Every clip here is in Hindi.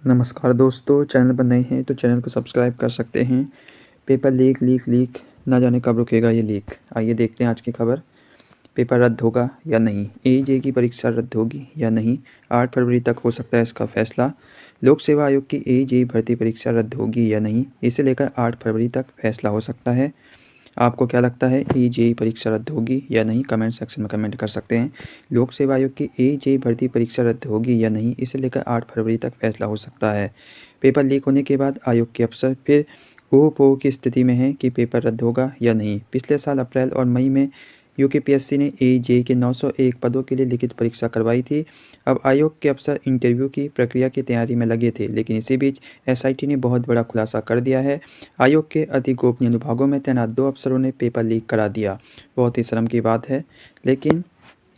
नमस्कार दोस्तों, चैनल पर नए हैं तो चैनल को सब्सक्राइब कर सकते हैं। पेपर लीक ना जाने कब रुकेगा ये लीक। आइए देखते हैं आज की खबर। पेपर रद्द होगा या नहीं, एईजे की परीक्षा रद्द होगी या नहीं, 8 फरवरी तक हो सकता है इसका फैसला। लोक सेवा आयोग की एईजे भर्ती परीक्षा रद्द होगी या नहीं, इसे लेकर 8 फरवरी तक फैसला हो सकता है। आपको क्या लगता है, एईजे परीक्षा रद्द होगी या नहीं? कमेंट सेक्शन में कमेंट कर सकते हैं। लोक सेवा आयोग की एईजे भर्ती परीक्षा रद्द होगी या नहीं, इसे लेकर 8 फरवरी तक फैसला हो सकता है। पेपर लीक होने के बाद आयोग के अफसर फिर ऊह-पोह की स्थिति में हैं कि पेपर रद्द होगा या नहीं। पिछले साल अप्रैल और मई में यूकेपीएससी ने एईजे के 901 पदों के लिए लिखित परीक्षा करवाई थी। अब आयोग के अफसर इंटरव्यू की प्रक्रिया की तैयारी में लगे थे, लेकिन इसी बीच एसआईटी ने बहुत बड़ा खुलासा कर दिया है। आयोग के अति गोपनीय अनुभागों में तैनात 2 अफसरों ने पेपर लीक करा दिया। बहुत ही शर्म की बात है, लेकिन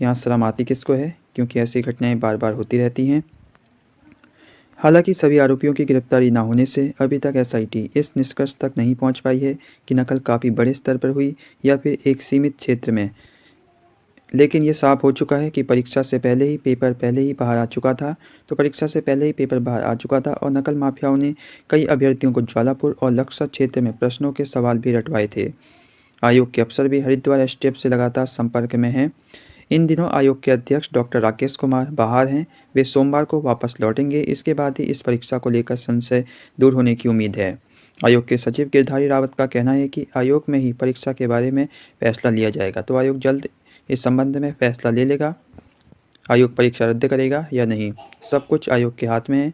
यहाँ शर्म आती किसको है, क्योंकि ऐसी घटनाएं बार बार होती रहती हैं। हालांकि सभी आरोपियों की गिरफ्तारी न होने से अभी तक एसआईटी इस निष्कर्ष तक नहीं पहुंच पाई है कि नकल काफ़ी बड़े स्तर पर हुई या फिर एक सीमित क्षेत्र में। लेकिन ये साफ हो चुका है कि परीक्षा से पहले ही पेपर बाहर आ चुका था। तो परीक्षा से पहले ही पेपर बाहर आ चुका था और नकल माफियाओं ने कई अभ्यर्थियों को ज्वालापुर और लक्सर क्षेत्र में प्रश्नों के सवाल भी रटवाए थे। आयोग के अफसर भी हरिद्वार एसटीएफ से लगातार संपर्क में हैं। इन दिनों आयोग के अध्यक्ष डॉक्टर राकेश कुमार बाहर हैं। वे सोमवार को वापस लौटेंगे। इसके बाद ही इस परीक्षा को लेकर संशय दूर होने की उम्मीद है। आयोग के सचिव गिरधारी रावत का कहना है कि आयोग में ही परीक्षा के बारे में फैसला लिया जाएगा। तो आयोग जल्द इस संबंध में फैसला ले लेगा। आयोग परीक्षा रद्द करेगा या नहीं, सब कुछ आयोग के हाथ में है।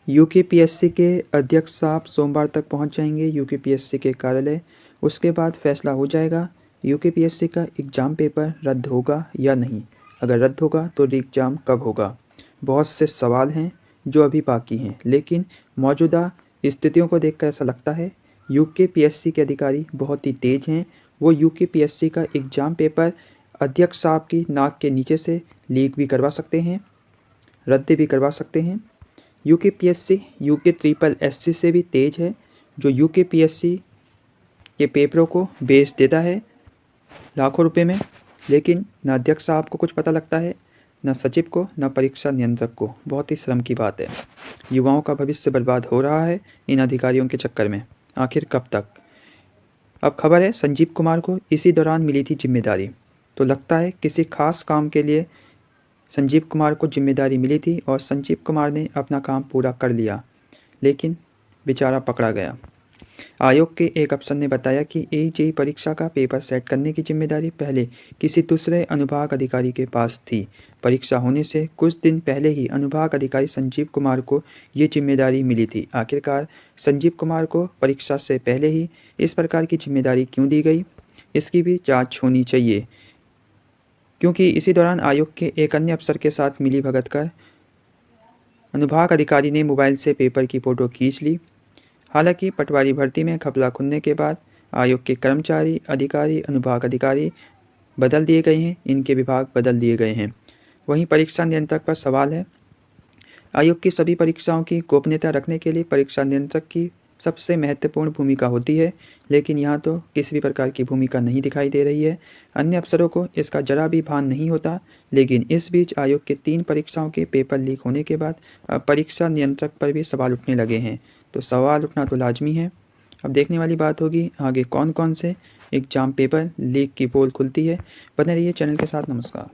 यूकेपीएससी के अध्यक्ष साहब सोमवार तक पहुंच जाएंगे यूकेपीएससी के कार्यालय। उसके बाद फैसला हो जाएगा यूकेपीएससी का एग्ज़ाम पेपर रद्द होगा या नहीं। अगर रद्द होगा तो एग्ज़ाम कब होगा। बहुत से सवाल हैं जो अभी बाकी हैं, लेकिन मौजूदा स्थितियों को देखकर ऐसा लगता है यूकेपीएससी के अधिकारी बहुत ही तेज़ हैं। वो यूकेपीएससी का एग्ज़ाम पेपर अध्यक्ष साहब की नाक के नीचे से लीक भी करवा सकते हैं, रद्द भी करवा सकते हैं। यूकेपीएससी यूके-SSC से भी तेज़ है, जो यूकेपीएससी के पेपरों को बेच देता है लाखों रुपए में, लेकिन न अध्यक्ष साहब को कुछ पता लगता है, न सचिव को, न परीक्षा नियंत्रक को। बहुत ही शर्म की बात है। युवाओं का भविष्य बर्बाद हो रहा है इन अधिकारियों के चक्कर में। आखिर कब तक। अब खबर है संजीव कुमार को इसी दौरान मिली थी जिम्मेदारी। तो लगता है किसी खास काम के लिए संजीव कुमार को जिम्मेदारी मिली थी और संजीव कुमार ने अपना काम पूरा कर लिया, लेकिन बेचारा पकड़ा गया। आयोग के एक अफसर ने बताया कि एईजे परीक्षा का पेपर सेट करने की जिम्मेदारी पहले किसी दूसरे अनुभाग अधिकारी के पास थी। परीक्षा होने से कुछ दिन पहले ही अनुभाग अधिकारी संजीव कुमार को ये जिम्मेदारी मिली थी। आखिरकार संजीव कुमार को परीक्षा से पहले ही इस प्रकार की जिम्मेदारी क्यों दी गई, इसकी भी जाँच होनी चाहिए, क्योंकि इसी दौरान आयोग के एक अन्य अफसर के साथ मिलीभगत कर अनुभाग अधिकारी ने मोबाइल से पेपर की फ़ोटो खींच ली। हालांकि पटवारी भर्ती में घपला खुलने के बाद आयोग के कर्मचारी, अधिकारी, अनुभाग अधिकारी बदल दिए गए हैं, इनके विभाग बदल दिए गए हैं। वहीं परीक्षा नियंत्रक पर सवाल है। आयोग की सभी परीक्षाओं की गोपनीयता रखने के लिए परीक्षा नियंत्रक की सबसे महत्वपूर्ण भूमिका होती है, लेकिन यहाँ तो किसी भी प्रकार की भूमिका नहीं दिखाई दे रही है। अन्य अफसरों को इसका जरा भी भान नहीं होता। लेकिन इस बीच आयोग के 3 परीक्षाओं के पेपर लीक होने के बाद अब परीक्षा नियंत्रक पर भी सवाल उठने लगे हैं। तो सवाल उठना तो लाजमी है। अब देखने वाली बात होगी आगे कौन कौन से एग्ज़ाम पेपर लीक की पोल खुलती है। बने रहिए चैनल के साथ। नमस्कार।